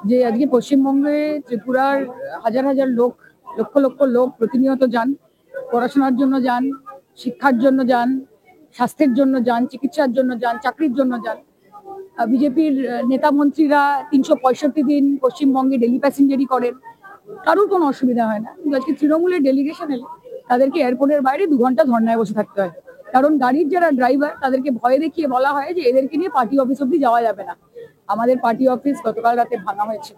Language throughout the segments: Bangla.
যে আজকে পশ্চিমবঙ্গে ত্রিপুরার হাজার হাজার লোক, লক্ষ লক্ষ লোক প্রতিনিয়ত যান, পড়াশোনার জন্য যান, শিক্ষার জন্য যান, স্বাস্থ্যের জন্য যান, চিকিৎসার জন্য যান, চাকরির জন্য যান। বিজেপির নেতা মন্ত্রীরা ৩৬৫ দিন পশ্চিমবঙ্গে ডেলি প্যাসেঞ্জারি করেন, কারোর কোনো অসুবিধা হয় না। কিন্তু আজকে তৃণমূলের ডেলিগেশন এলে তাদেরকে এয়ারপোর্টের বাইরে 2 ঘন্টা ধর্নায় বসে থাকতে হয়, কারণ গাড়ির যারা ড্রাইভার তাদেরকে ভয় দেখিয়ে বলা হয় যে এদেরকে নিয়ে পার্টি অফিস অব্দি যাওয়া যাবে না। আমাদের পার্টি অফিস গতকাল রাতে ভাঙা হয়েছে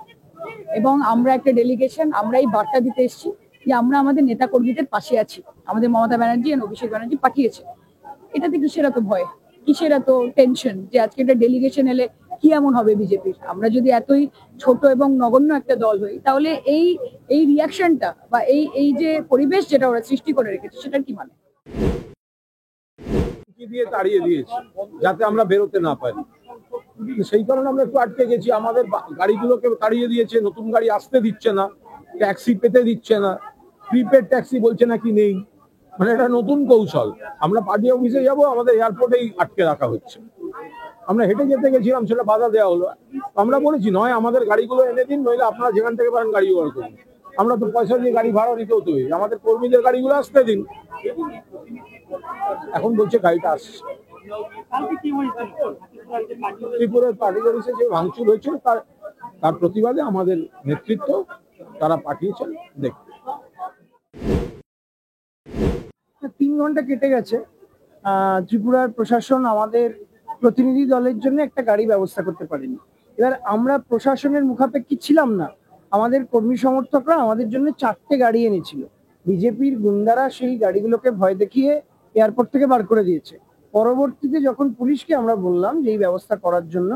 এবং আমরা একটা ডেলিগেশন, আমরা এই বার্তা দিতে এসেছি যে আমরা আমাদের নেতা কর্মীদের পাশে আছি। আমাদের মমতা ব্যানার্জি আর অভিষেক ব্যানার্জি পাঠিয়েছে। এটাতে কিসের এত ভয়, কিসের এত টেনশন যে আজকে একটা ডেলিগেশন এলে কি এমন হবে বিজেপির? আমরা যদি এতই ছোট এবং নগণ্য একটা দল হই, তাহলে এই এই রিয়াকশনটা বা এই এই যে পরিবেশ যেটা ওরা সৃষ্টি করে রেখেছে সেটার কি মানে? দিয়ে তাড়িয়ে দিয়েছি যাতে আমরা বেরোতে না পারি, সেই কারণে আমরা একটু আটকে গেছি। আমাদের গাড়িগুলোকে তাড়িয়ে দিয়েছে, নতুন গাড়ি আসতে দিচ্ছে না, ট্যাক্সি পেতে দিচ্ছে না, প্রিপেড ট্যাক্সি বলছে নাকি নেই। মানে এটা নতুন কৌশল। আমরা পার্টি অফিসে যাবো, আমাদের এয়ারপোর্টেই আটকে রাখা হচ্ছে। আমরা হেঁটে যেতে গেছিলাম, সেটা বাধা দেওয়া হলো। আমরা বলেছি নয় আমাদের গাড়িগুলো এনে দিন, নইলে আপনারা যেখান থেকে পারেন গাড়ি জোগাড় করুন। আমরা তো পয়সা দিয়ে গাড়ি ভাড়া দিতে হতো, আমাদের কর্মীদের গাড়িগুলো আসতে দিন। এখন বলছে গাড়িটা আসছে। ত্রিপুরার পার্টি অফিসে যে ভাঙচুর হয়েছিল তার প্রতিবাদে আমাদের নেতৃত্ব তারা পাঠিয়েছেন দেখতে। 3 ঘন্টা কেটে গেছে। ত্রিপুরার প্রশাসন আমাদের প্রতিনিধি দলের জন্য একটা গাড়ি ব্যবস্থা করতে পারেনি। এবার আমরা প্রশাসনের মুখাপেক্ষী ছিলাম না, আমাদের কর্মী সমর্থকরা আমাদের জন্য 4টে গাড়ি এনেছিল। বিজেপির গুন্ডারা সেই গাড়িগুলোকে ভয় দেখিয়ে এয়ারপোর্ট থেকে বার করে দিয়েছে। পরবর্তীতে যখন পুলিশকে আমরা বললাম যে এই ব্যবস্থা করার জন্য,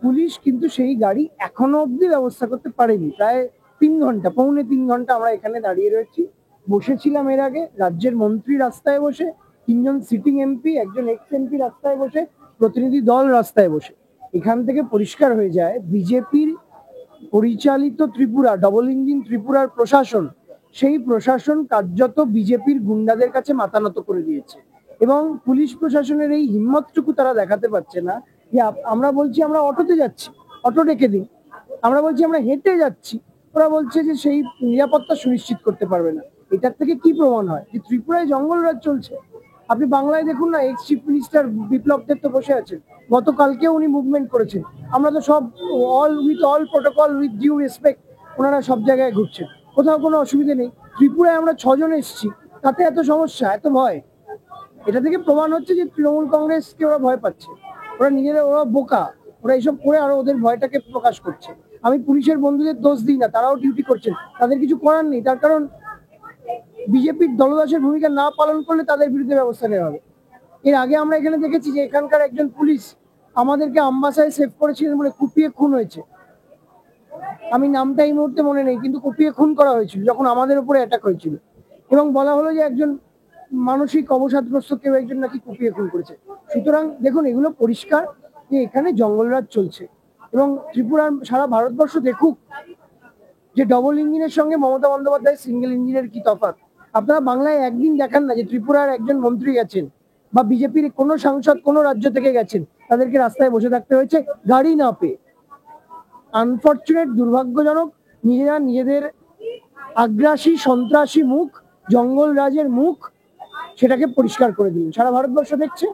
পুলিশ কিন্তু সেই গাড়ি এখনো অব্দি ব্যবস্থা করতে পারেনি। প্রায় 3 ঘন্টা, পৌনে 3 ঘন্টা আমরা এখানে দাঁড়িয়ে রয়েছি। বসেছিলাম এর আগে, রাজ্যের মন্ত্রী রাস্তায় বসে, 3জন সিটিং এমপি, একজন এক্স এমপি রাস্তায় বসে, প্রতিনিধি দল রাস্তায় বসে। এখান থেকে পরিষ্কার হয়ে যায় বিজেপির পরিচালিত ত্রিপুরা, ডবল ইঞ্জিন ত্রিপুরার প্রশাসন, সেই প্রশাসন কার্যত বিজেপির গুন্ডাদের কাছে মাথা নত করে দিয়েছে। এবং পুলিশ প্রশাসনের এই হিম্মতটুকু তারা দেখাতে পারছে না যে আমরা বলছি আমরা অটোতে যাচ্ছি, অটো ডেকে দিন। আমরা বলছি আমরা হেঁটে যাচ্ছি, ওরা বলছে যে সেই নিরাপত্তা সুনিশ্চিত করতে পারবে না। এটার থেকে কি প্রমাণ হয় যে ত্রিপুরায় জঙ্গলরাজ চলছে? আপনি বাংলায় দেখুন না, x chief minister Biplab Deb তো বসে আছেন, গতকালকে উনি মুভমেন্ট করেছেন। আমরা তো সব all protocol, with due respect, ওনারা সব জায়গায় ঘুরছেন, কোথাও কোনো অসুবিধা নেই। ত্রিপুরায় আমরা 6জন এসেছি, তাতে এত সমস্যা, এত ভয়? এটা থেকে প্রমাণ হচ্ছে যে তৃণমূল কংগ্রেসকে ওরা ভয় পাচ্ছে, ওরা নিজেরা, ওরা বোকা, ওরা এইসব করে আরো ওদের ভয়টাকে প্রকাশ করছে। আমি পুলিশের বন্ধুদের দোষ দিই না, তারাও ডিউটি করছেন, তাদের কিছু করার নেই। তার কারণ বিজেপির দলদাসের ভূমিকা না পালন করলে তাদের বিরুদ্ধে ব্যবস্থা নেওয়া হবে। এর আগে আমরা এখানে দেখেছি যে এখানকার একজন পুলিশ আমাদেরকে আমবাসায় সেভ করেছিলেন বলে কুপিয়ে খুন হয়েছে। আমি নামটা এই মুহূর্তে মনে নেই, কিন্তু কুপিয়ে খুন করা হয়েছিল যখন আমাদের উপরে অ্যাটাক হয়েছিল, এবং বলা হলো যে একজন মানসিক অবসাদগ্রস্ত কেউ একজন নাকি কুপিয়ে খুন করেছে। সুতরাং দেখুন, এগুলো পরিষ্কার যে এখানে জঙ্গলরাজ চলছে। এবং ত্রিপুরার, সারা ভারতবর্ষ দেখুক যে ডবল ইঞ্জিনের সঙ্গে মমতা বন্দ্যোপাধ্যায় সিঙ্গেল ইঞ্জিনের কি তফাৎ। আপনারা বাংলায় একদিন দেখান না যে ত্রিপুরার একজন মন্ত্রী গেছেন বা বিজেপির কোনো সাংসদ কোনো রাজ্য থেকে গেছেন, তাদেরকে রাস্তায় বসে থাকতে হয়েছে গাড়ি না পেয়ে। আনফরচুনেট, দুর্ভাগ্যজনক, নিজেরা নিজেদের আগ্রাসী সন্ত্রাসী মুখ, জঙ্গল রাজের মুখ, সেটাকে পরিষ্কার করে দিন, সারা ভারতবর্ষ দেখছে।